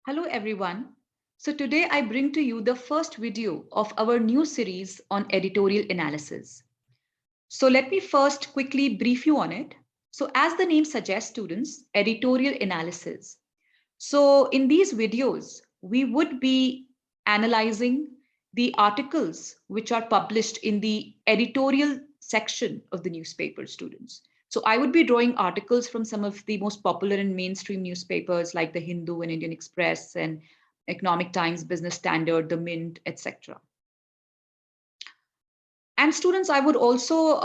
Hello everyone. So today I bring to you the first video of our new series on editorial analysis. So let me first quickly brief you on it. So as the name suggests, students, editorial analysis. So in these videos, we would be analyzing the articles which are published in the editorial section of the newspaper, students. So I would be drawing articles from some of the most popular and mainstream newspapers like the Hindu and Indian Express and Economic Times, Business Standard, the Mint, etc. And students, I would also,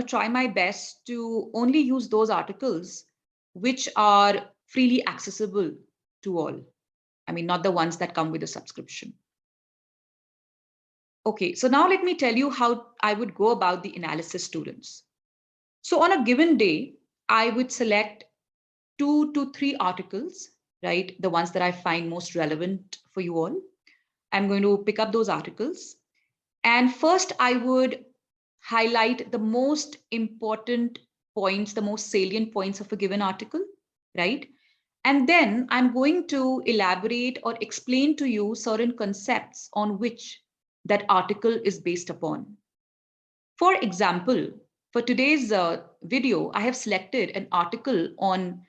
try my best to only use those articles which are freely accessible to all. I mean, not the ones that come with a subscription. Okay, so now let me tell you how I would go about the analysis, students. So on a given day, I would select 2 to 3 articles, right? The ones that I find most relevant for you all. I'm going to pick up those articles. And first, I would highlight the most important points, the most salient points of a given article, right? And then I'm going to elaborate or explain to you certain concepts on which that article is based upon. For example, for today's video, I have selected an article on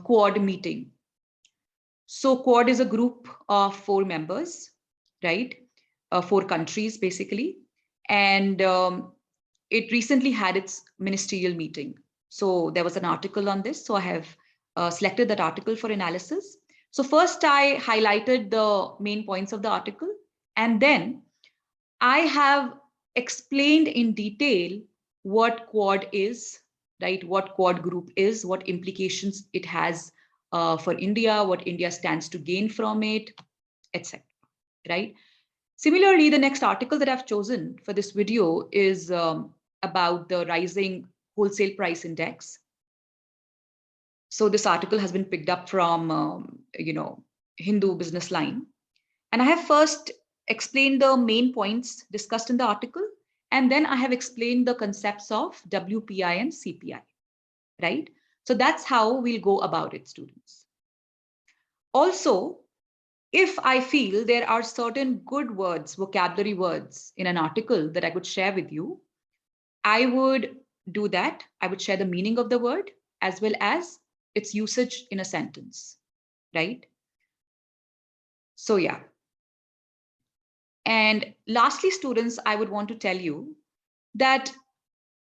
Quad meeting. So Quad is a group of 4 members, right? 4 countries basically. And it recently had its ministerial meeting. So there was an article on this. So I have selected that article for analysis. So first I highlighted the main points of the article, and then I have explained in detail what Quad is, right? What Quad group is, what implications it has for India, what India stands to gain from it, etc. Right? Similarly, the next article that I've chosen for this video is about the rising wholesale price index. So this article has been picked up from, Hindu Business Line. And I have first explained the main points discussed in the article, and then I have explained the concepts of WPI and CPI, right? So that's how we'll go about it, students. Also, if I feel there are certain good words, vocabulary words in an article that I could share with you, I would do that. I would share the meaning of the word as well as its usage in a sentence, right? So yeah. And lastly, students, I would want to tell you that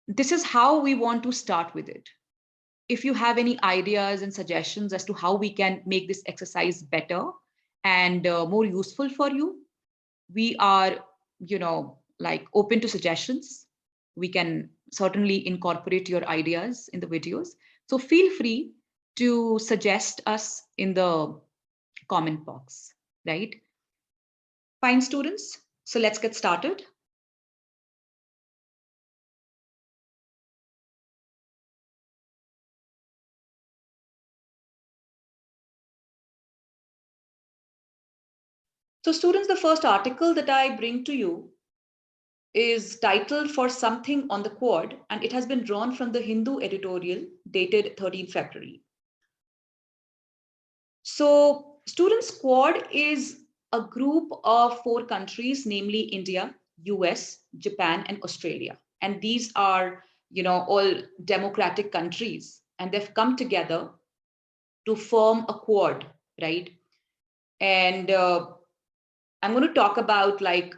this is how we want to start with it. If you have any ideas and suggestions as to how we can make this exercise better and more useful for you, we are, open to suggestions. We can certainly incorporate your ideas in the videos. So feel free to suggest us in the comment box, right? Fine, students. So let's get started. So students, the first article that I bring to you is titled For Something on the Quad, and it has been drawn from the Hindu editorial dated 13 February. So students, Quad is a group of 4 countries, namely India, US, Japan, and Australia. And these are, all democratic countries, and they've come together to form a Quad, right? And I'm going to talk about like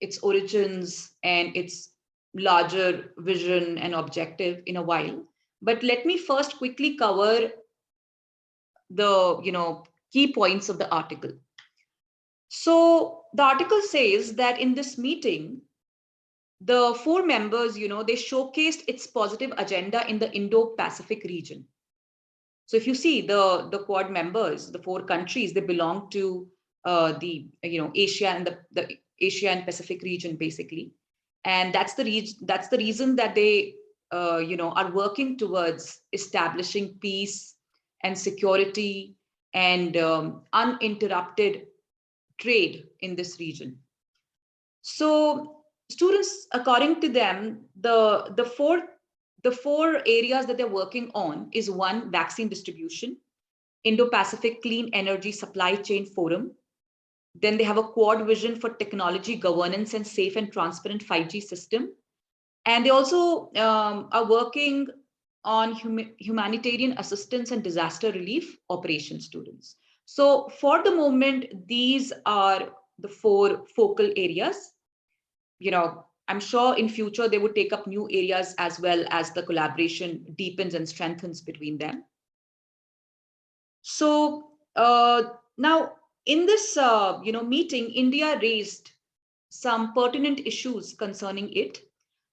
its origins and its larger vision and objective in a while. But let me first quickly cover the key points of the article. So the article says that in this meeting, the 4 members, they showcased its positive agenda in the Indo-Pacific region. So if you see the Quad members, the 4 countries, they belong to the Asia and the Asia and Pacific region basically, and that's the reason that they are working towards establishing peace and security and uninterrupted trade in this region. So students, according to them, the four areas that they're working on is one, vaccine distribution. Indo-Pacific Clean Energy Supply Chain Forum. Then they have a Quad vision for technology governance and safe and transparent 5G system. And they also are working on humanitarian assistance and disaster relief operation students. So for the moment, these are the 4 focal areas. I'm sure in future they would take up new areas as well as the collaboration deepens and strengthens between them. So now in this meeting, India raised some pertinent issues concerning it.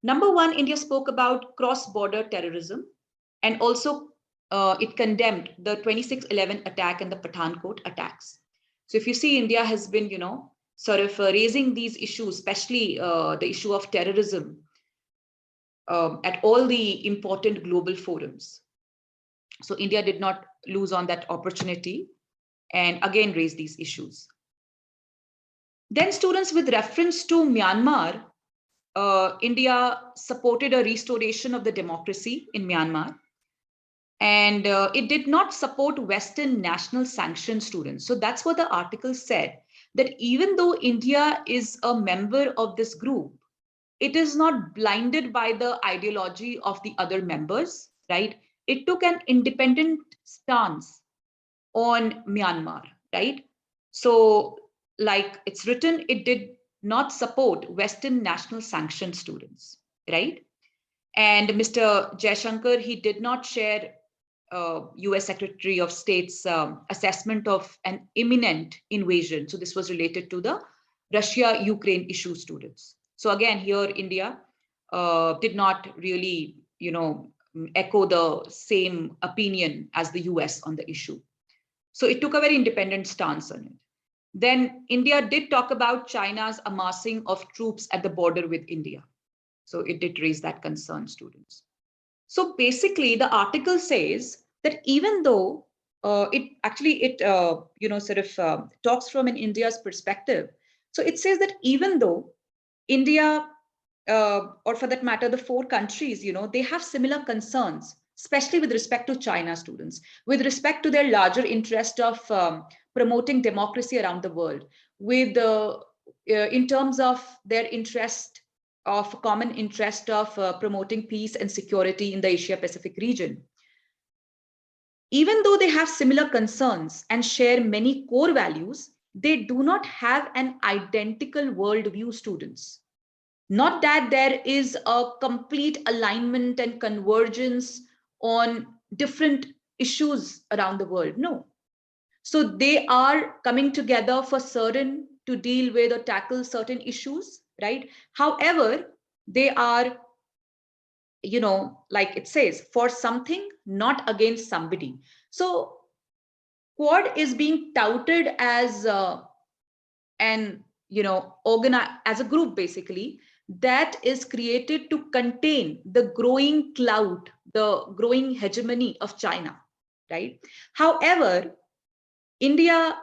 Number one, India spoke about cross-border terrorism, and also it condemned the 26/11 attack and the Pathankot attacks. So if you see, India has been, sort of raising these issues, especially the issue of terrorism at all the important global forums. So India did not lose on that opportunity and again raised these issues. Then students, with reference to Myanmar, India supported a restoration of the democracy in Myanmar. And it did not support Western national sanction students. So that's what the article said, that even though India is a member of this group, it is not blinded by the ideology of the other members, right? It took an independent stance on Myanmar, right? So like it's written, it did not support Western national sanction students, right? And Mr. Jaishankar, he did not share US Secretary of State's assessment of an imminent invasion. So this was related to the Russia-Ukraine issue students. So again, here India did not really, echo the same opinion as the US on the issue. So it took a very independent stance on it. Then India did talk about China's amassing of troops at the border with India. So it did raise that concern, students. So basically, the article says that even though it talks from an India's perspective. So it says that even though India, or for that matter, the 4 countries, they have similar concerns, especially with respect to China, students, with respect to their larger interest of promoting democracy around the world, with in terms of their common interest of promoting peace and security in the Asia Pacific region. Even though they have similar concerns and share many core values, they do not have an identical worldview, students. Not that there is a complete alignment and convergence on different issues around the world. No. So they are coming together for certain to deal with or tackle certain issues, right? However, they are, like it says, for something, not against somebody. So Quad is being touted as as a group, basically, that is created to contain the growing clout, the growing hegemony of China, right? However, India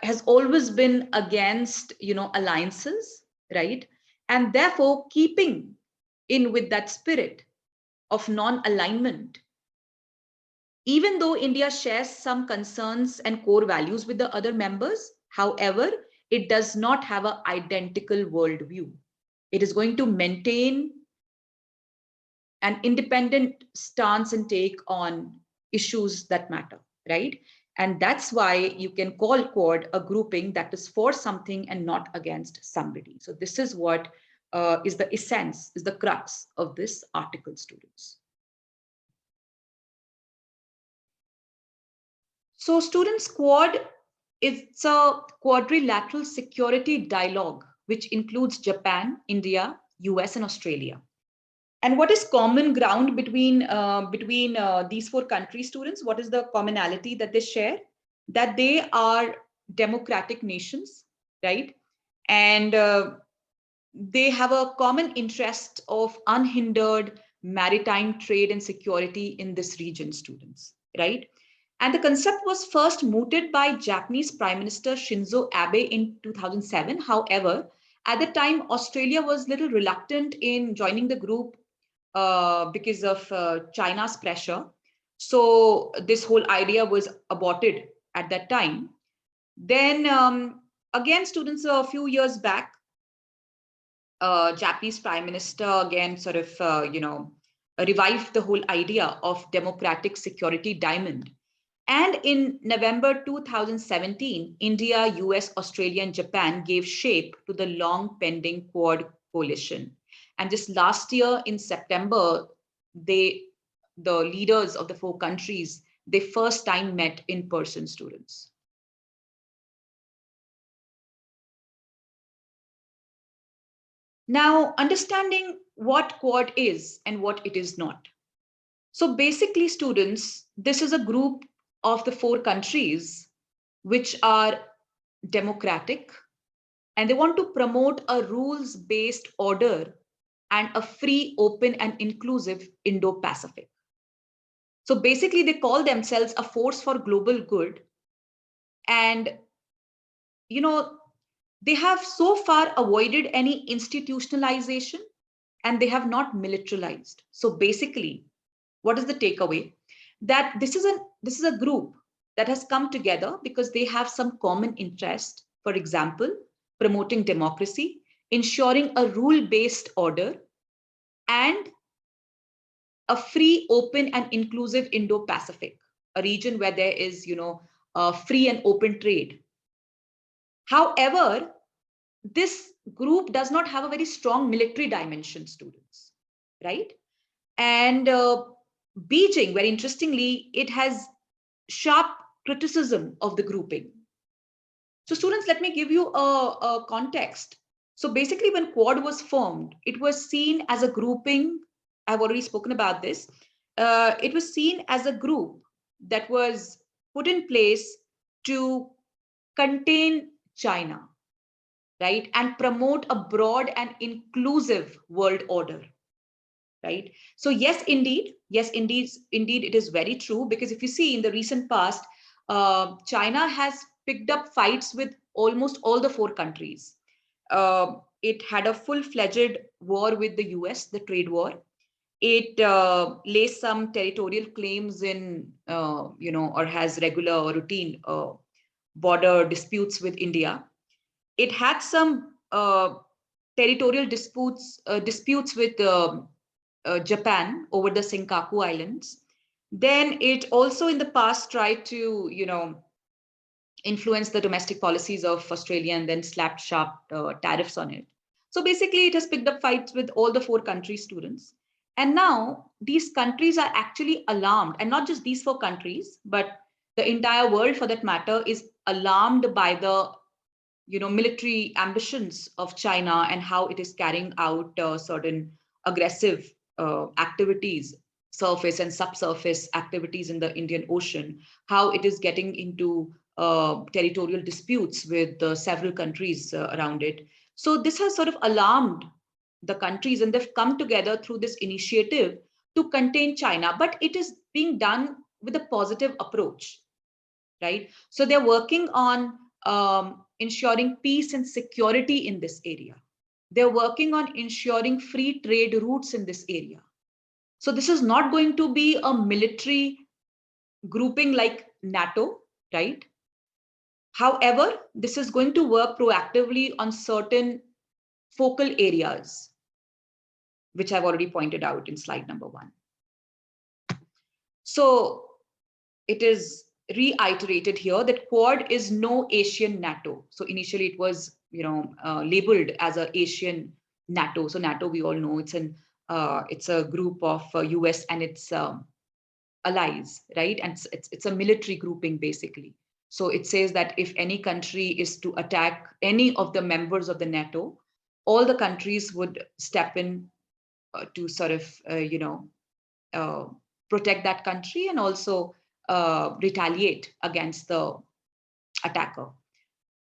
has always been against, alliances, right? And therefore, keeping in with that spirit of non-alignment, even though India shares some concerns and core values with the other members, however, it does not have an identical worldview. It is going to maintain an independent stance and take on issues that matter, right? And that's why you can call Quad a grouping that is for something and not against somebody. So this is what is the essence, is the crux of this article, students. So students, Quad, it's a quadrilateral security dialogue, which includes Japan, India, US, and Australia. And what is common ground between these 4 countries, students? What is the commonality that they share? That they are democratic nations, right? And they have a common interest of unhindered maritime trade and security in this region, students, right? And the concept was first mooted by Japanese Prime Minister Shinzo Abe in 2007. However, at the time, Australia was a little reluctant in joining the group because of China's pressure. So this whole idea was aborted at that time. Then again, students, a few years back, Japanese Prime Minister again sort of, revived the whole idea of democratic security diamond. And in November 2017, India, US, Australia, and Japan gave shape to the long pending Quad coalition. And just last year in September, the leaders of the four countries, they first time met in person, students. Now, understanding what Quad is and what it is not. So basically, students, this is a group of the four countries which are democratic, and they want to promote a rules-based order and a free, open, and inclusive Indo-Pacific. So basically, they call themselves a force for global good. And, they have so far avoided any institutionalization, and they have not militarized. So basically, what is the takeaway? That this is a group that has come together because they have some common interest. For example, promoting democracy, ensuring a rule-based order, and a free, open, and inclusive Indo-Pacific, a region where there is, free and open trade. However, this group does not have a very strong military dimension, students, right? And Beijing, very interestingly, it has sharp criticism of the grouping. So students, let me give you a context. So basically, when Quad was formed, it was seen as a grouping. I've already spoken about this. It was seen as a group that was put in place to contain China, right? And promote a broad and inclusive world order, right? So yes, indeed, it is very true, because if you see in the recent past, China has picked up fights with almost all the four countries. It had a full-fledged war with the US, the trade war. It lays some territorial claims in, or has regular or routine border disputes with India. It had some territorial disputes with Japan over the Senkaku Islands. Then it also in the past tried to, influence the domestic policies of Australia and then slapped sharp tariffs on it. So basically, it has picked up fights with all the four countries, students. And now these countries are actually alarmed, and not just these four countries, but the entire world for that matter is alarmed by the military ambitions of China and how it is carrying out certain aggressive activities, surface and subsurface activities in the Indian Ocean, how it is getting into territorial disputes with several countries around it. So this has sort of alarmed the countries, and they've come together through this initiative to contain China, but it is being done with a positive approach, right? So they're working on ensuring peace and security in this area. They're working on ensuring free trade routes in this area. So this is not going to be a military grouping like NATO, right? However, this is going to work proactively on certain focal areas, which I've already pointed out in slide number 1. So it is reiterated here that Quad is no Asian NATO. So initially it was, labeled as a Asian NATO. So NATO, we all know, it's a group of US and its allies, right? And it's a military grouping basically. So it says that if any country is to attack any of the members of the NATO, all the countries would step in to sort of, protect that country and also retaliate against the attacker.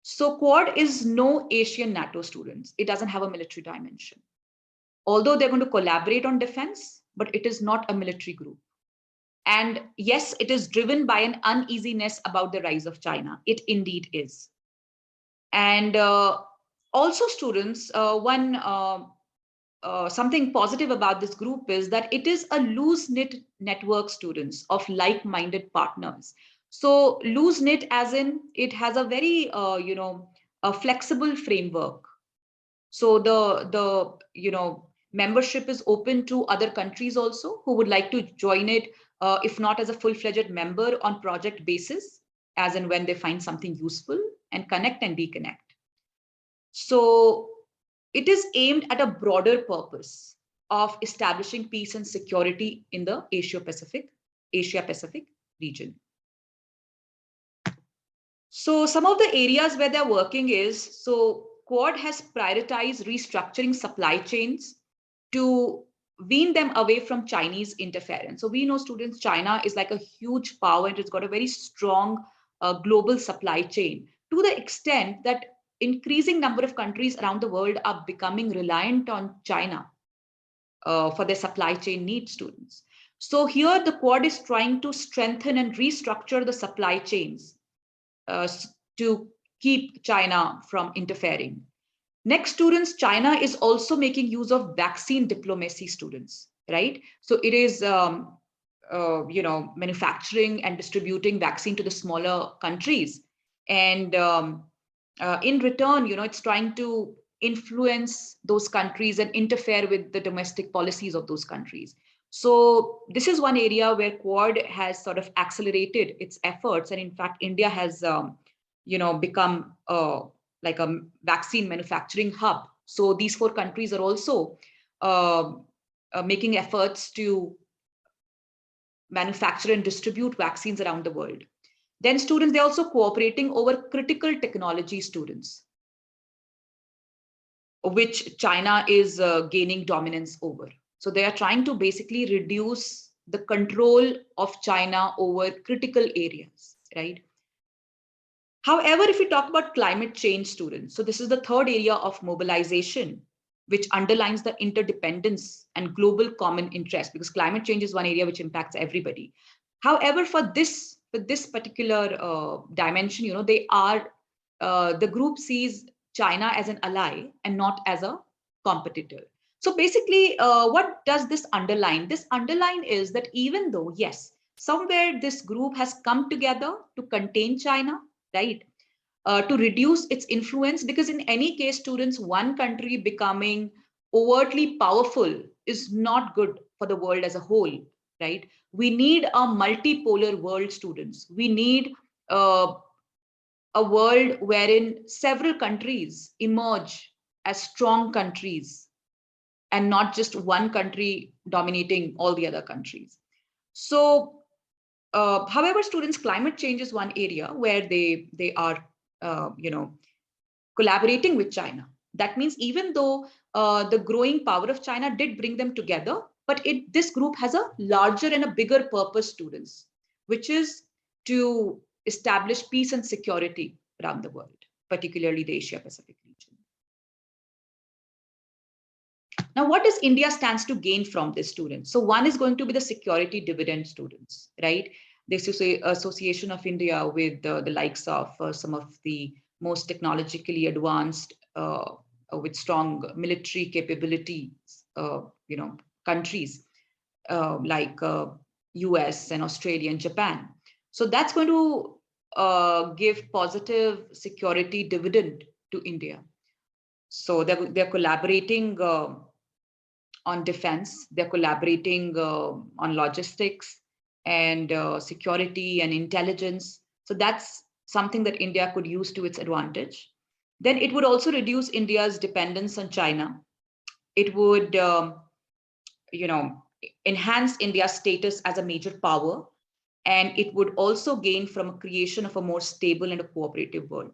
So Quad is no Asian NATO, students. It doesn't have a military dimension. Although they're going to collaborate on defense, but it is not a military group. And yes, it is driven by an uneasiness about the rise of China. It indeed is. And also, students, one something positive about this group is that it is a loose-knit network, students, of like-minded partners. So loose-knit as in it has a very, a flexible framework. So the membership is open to other countries also who would like to join it, if not as a full-fledged member, on project basis, as in when they find something useful and connect and reconnect. So it is aimed at a broader purpose of establishing peace and security in the Asia-Pacific region. So some of the areas where they're working is, so Quad has prioritized restructuring supply chains to wean them away from Chinese interference. So we know, students, China is like a huge power and it's got a very strong global supply chain, to the extent that increasing number of countries around the world are becoming reliant on China for their supply chain needs, students. So here the Quad is trying to strengthen and restructure the supply chains to keep China from interfering. Next, students, China is also making use of vaccine diplomacy, students, right? So it is, manufacturing and distributing vaccine to the smaller countries. And in return, it's trying to influence those countries and interfere with the domestic policies of those countries. So this is one area where Quad has sort of accelerated its efforts. And in fact, India has, become like a vaccine manufacturing hub. So these four countries are also making efforts to manufacture and distribute vaccines around the world. Then students, they're also cooperating over critical technology, students, which China is gaining dominance over. So they are trying to basically reduce the control of China over critical areas, right? However, if we talk about climate change, students, so this is the third area of mobilization, which underlines the interdependence and global common interest, because climate change is one area which impacts everybody. However, for this particular dimension, the group sees China as an ally and not as a competitor. So basically, what does this underline? This underline is that even though, yes, somewhere this group has come together to contain China, right? To reduce its influence, because in any case, students, one country becoming overtly powerful is not good for the world as a whole, right? We need a multipolar world, students. We need a world wherein several countries emerge as strong countries and not just one country dominating all the other countries. So, however, students, climate change is one area where they are collaborating with China. That means even though the growing power of China did bring them together, but this group has a larger and a bigger purpose, students, which is to establish peace and security around the world, particularly the Asia-Pacific region. Now, what does India stands to gain from this, students? So one is going to be the security dividend, students, right? This is the association of India with the likes of some of the most technologically advanced, with strong military capabilities, countries like US and Australia and Japan. So that's going to give positive security dividend to India. So they're collaborating on defense, they're collaborating on logistics and security and intelligence. So that's something that India could use to its advantage. Then it would also reduce India's dependence on China. It would, enhance India's status as a major power, and it would also gain from a creation of a more stable and a cooperative world.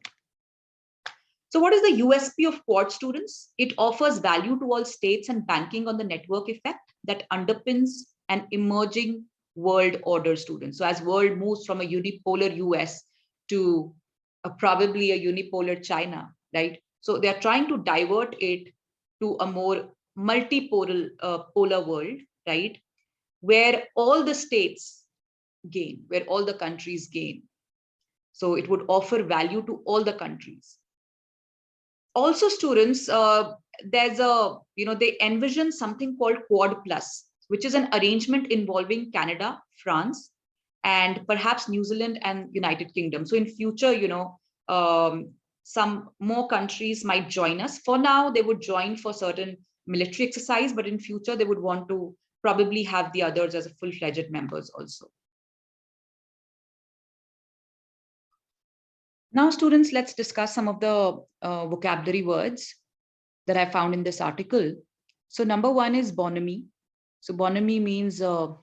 So what is the USP of Quad, students? It offers value to all states and banking on the network effect that underpins an emerging world order, students. So as world moves from a unipolar US to probably a unipolar China, right? So they're trying to divert it to a more multipolar polar world, right? Where all the states gain, where all the countries gain. So it would offer value to all the countries. Also, students, there's a, they envision something called Quad Plus, which is an arrangement involving Canada, France, and perhaps New Zealand and United Kingdom. So in future, some more countries might join us. For now, they would join for certain military exercise, but in future, they would want to probably have the others as a full-fledged members also. Now, students, let's discuss some of the vocabulary words that I found in this article. So number one is bonhomie. So bonhomie means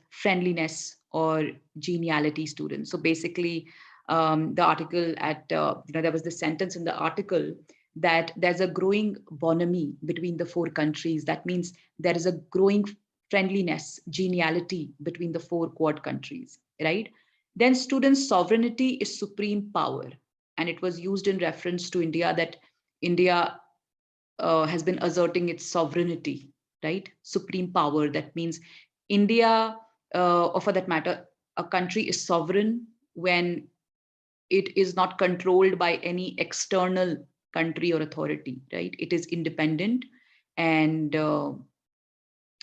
friendliness or geniality, students. So basically, the article there was this sentence in the article that there's a growing bonhomie between the four countries. That means there is a growing friendliness, geniality between the four Quad countries, right? Then students, sovereignty is supreme power. And it was used in reference to India, that India has been asserting its sovereignty, right? Supreme power. That means India, or for that matter, a country is sovereign when it is not controlled by any external country or authority, right? It is independent and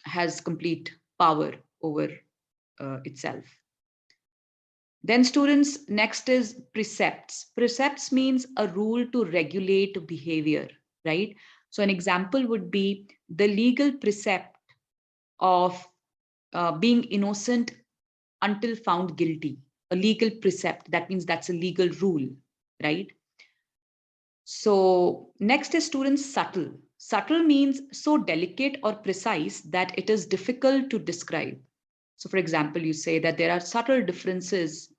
has complete power over itself. Then students, next is precepts. Precepts means a rule to regulate behavior, right? So an example would be the legal precept of being innocent until found guilty. A legal precept, that means that's a legal rule, right? So next is students, subtle. Subtle means so delicate or precise that it is difficult to describe. So for example, you say that there are subtle differences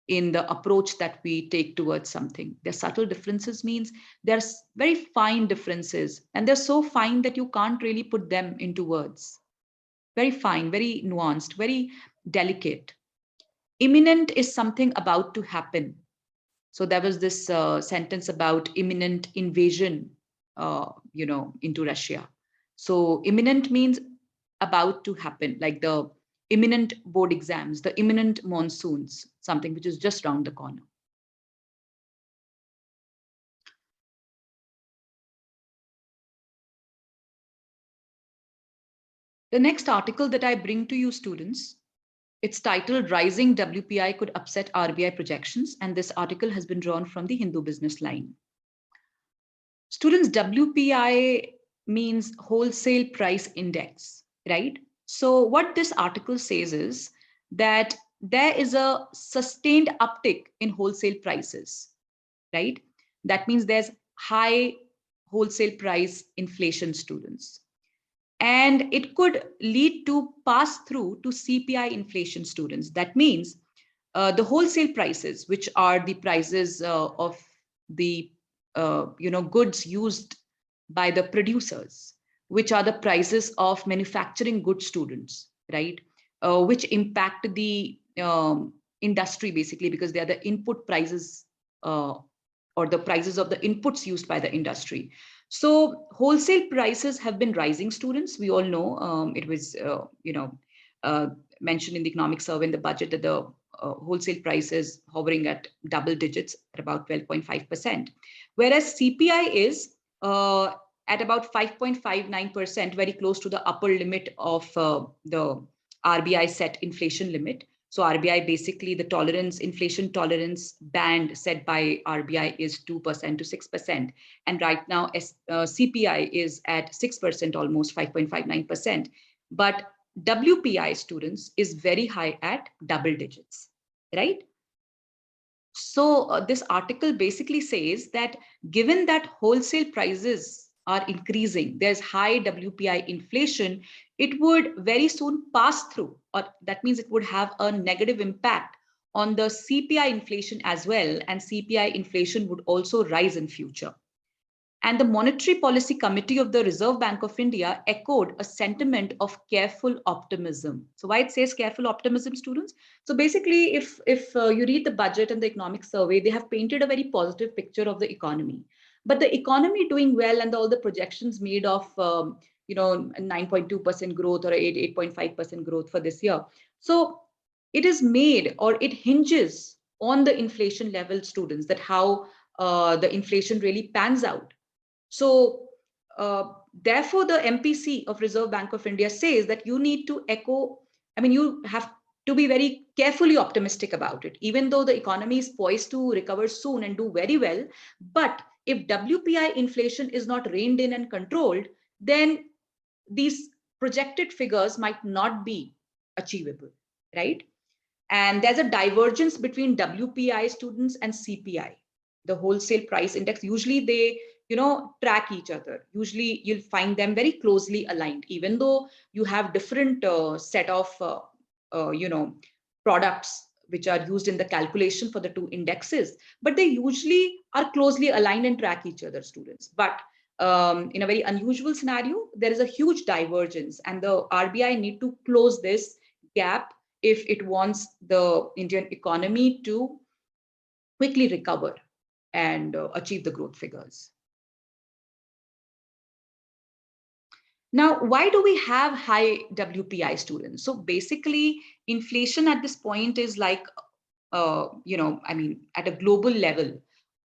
in the approach that we take towards something. There's subtle differences means there's very fine differences, and they're so fine that you can't really put them into words. Very fine, very nuanced, very delicate. Imminent is something about to happen. So there was this sentence about imminent invasion, into Russia. So imminent means about to happen, like the imminent board exams, the imminent monsoons, something which is just around the corner. The next article that I bring to you, students, it's titled Rising WPI Could Upset RBI Projections. And this article has been drawn from the Hindu Business Line. Students, WPI means wholesale price index, right? So what this article says is that there is a sustained uptick in wholesale prices, right? That means there's high wholesale price inflation, students. And it could lead to pass through to CPI inflation, students. That means the wholesale prices, which are the prices of the goods used by the producers, which are the prices of manufacturing goods, students, right? Which impact the industry basically, because they are the input prices or the prices of the inputs used by the industry. So wholesale prices have been rising, students. We all know it was, mentioned in the economic survey in the budget that the wholesale prices hovering at double digits at about 12.5%, whereas CPI is at about 5.59%, very close to the upper limit of the RBI set inflation limit. So RBI, basically the inflation tolerance band set by RBI is 2% to 6%. And right now CPI is at 6%, almost 5.59%. But WPI, students, is very high at double digits, right? So this article basically says that given that wholesale prices are increasing, there's high WPI inflation, it would very soon pass through, or that means it would have a negative impact on the CPI inflation as well, and CPI inflation would also rise in future. And the Monetary Policy Committee of the Reserve Bank of India echoed a sentiment of careful optimism. So why it says careful optimism, students? So basically, if you read the budget and the economic survey, they have painted a very positive picture of the economy. But the economy doing well and all the projections made of 9.2% growth or 8.5% growth for this year. So it is made, or it hinges on the inflation level, students, that how the inflation really pans out. So therefore, the MPC of Reserve Bank of India says that you need to you have to be very carefully optimistic about it, even though the economy is poised to recover soon and do very well. But if WPI inflation is not reined in and controlled, then these projected figures might not be achievable, right? And there's a divergence between WPI students and CPI, the wholesale price index. Usually they, track each other. Usually you'll find them very closely aligned, even though you have different set of, products which are used in the calculation for the two indexes, but they usually are closely aligned and track each other, students. But in a very unusual scenario, there is a huge divergence, and the RBI need to close this gap if it wants the Indian economy to quickly recover and achieve the growth figures. Now, why do we have high WPI, students? So basically, inflation at this point is like, at a global level,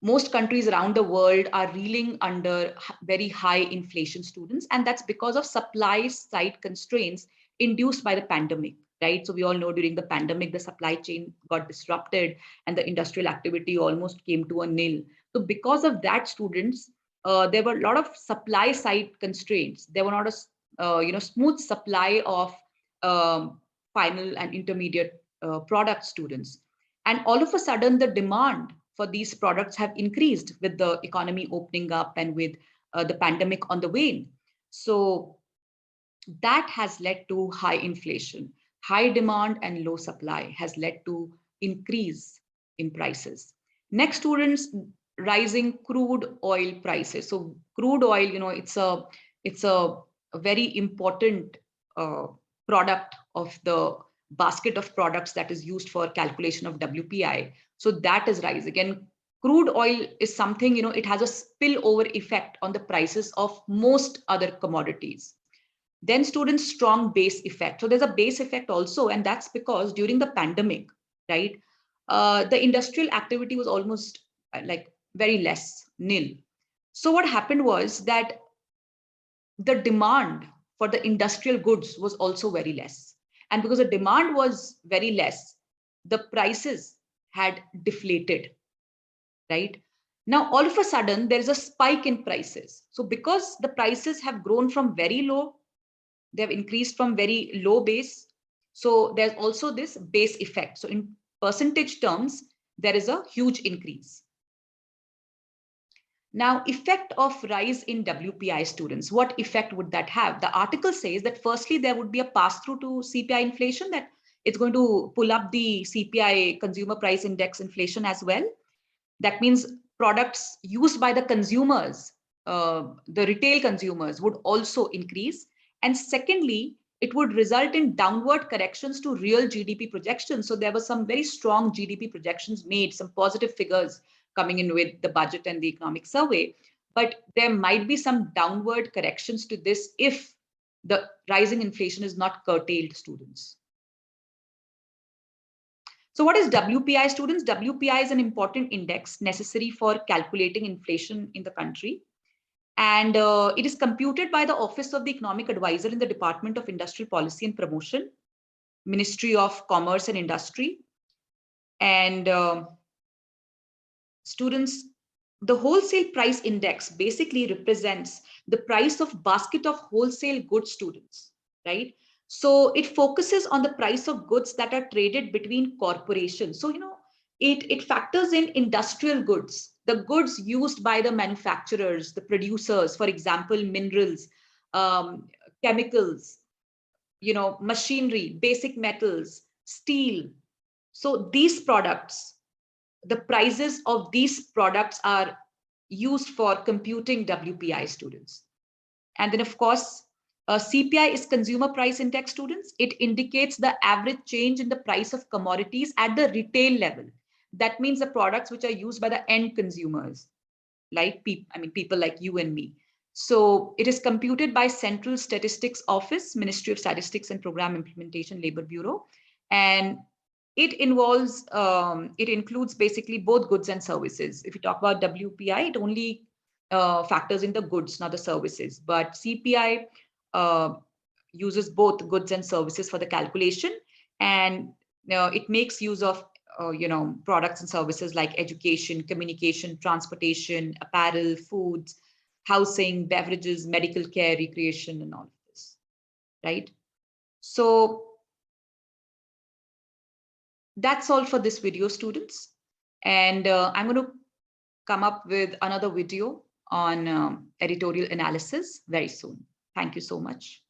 most countries around the world are reeling under very high inflation, students, and that's because of supply side constraints induced by the pandemic, right? So we all know during the pandemic, the supply chain got disrupted and the industrial activity almost came to a nil. So because of that, students, there were a lot of supply side constraints. There were not a smooth supply of final and intermediate product, students. And all of a sudden, the demand for these products have increased with the economy opening up and with the pandemic on the wane. So that has led to high inflation. High demand and low supply has led to increase in prices. Next, students, rising crude oil prices. So crude oil, it's a very important product of the basket of products that is used for calculation of WPI. So that is rising. And crude oil is something, it has a spillover effect on the prices of most other commodities. Then, students, strong base effect. So there's a base effect also, and that's because during the pandemic, right, the industrial activity was almost like very less, nil. So what happened was that the demand for the industrial goods was also very less. And because the demand was very less, the prices had deflated, right? Now, all of a sudden, there's a spike in prices. So because the prices have grown from very low, they have increased from very low base. So there's also this base effect. So in percentage terms, there is a huge increase. Now, effect of rise in WPI, students, what effect would that have? The article says that firstly, there would be a pass-through to CPI inflation, that it's going to pull up the CPI, consumer price index inflation as well. That means products used by the consumers, the retail consumers, would also increase. And secondly, it would result in downward corrections to real GDP projections. So there were some very strong GDP projections made, some positive figures coming in with the budget and the economic survey. But there might be some downward corrections to this if the rising inflation is not curtailed, students. So what is WPI, students? WPI is an important index necessary for calculating inflation in the country. And it is computed by the Office of the Economic Advisor in the Department of Industrial Policy and Promotion, Ministry of Commerce and Industry. And students, the wholesale price index basically represents the price of basket of wholesale goods, students, right? So it focuses on the price of goods that are traded between corporations. So, it factors in industrial goods, the goods used by the manufacturers, the producers, for example, minerals, chemicals, machinery, basic metals, steel. So these products, the prices of these products are used for computing WPI, students. And then, of course, CPI is consumer price index, students. It indicates the average change in the price of commodities at the retail level. That means the products which are used by the end consumers, like people like you and me. So it is computed by Central Statistics Office, Ministry of Statistics and Program Implementation, Labor Bureau. And it includes basically both goods and services. If you talk about WPI, it only factors in the goods, not the services. But CPI uses both goods and services for the calculation, and it makes use of products and services like education, communication, transportation, apparel, foods, housing, beverages, medical care, recreation, and all of this, right? So that's all for this video, students. And I'm going to come up with another video on editorial analysis very soon. Thank you so much.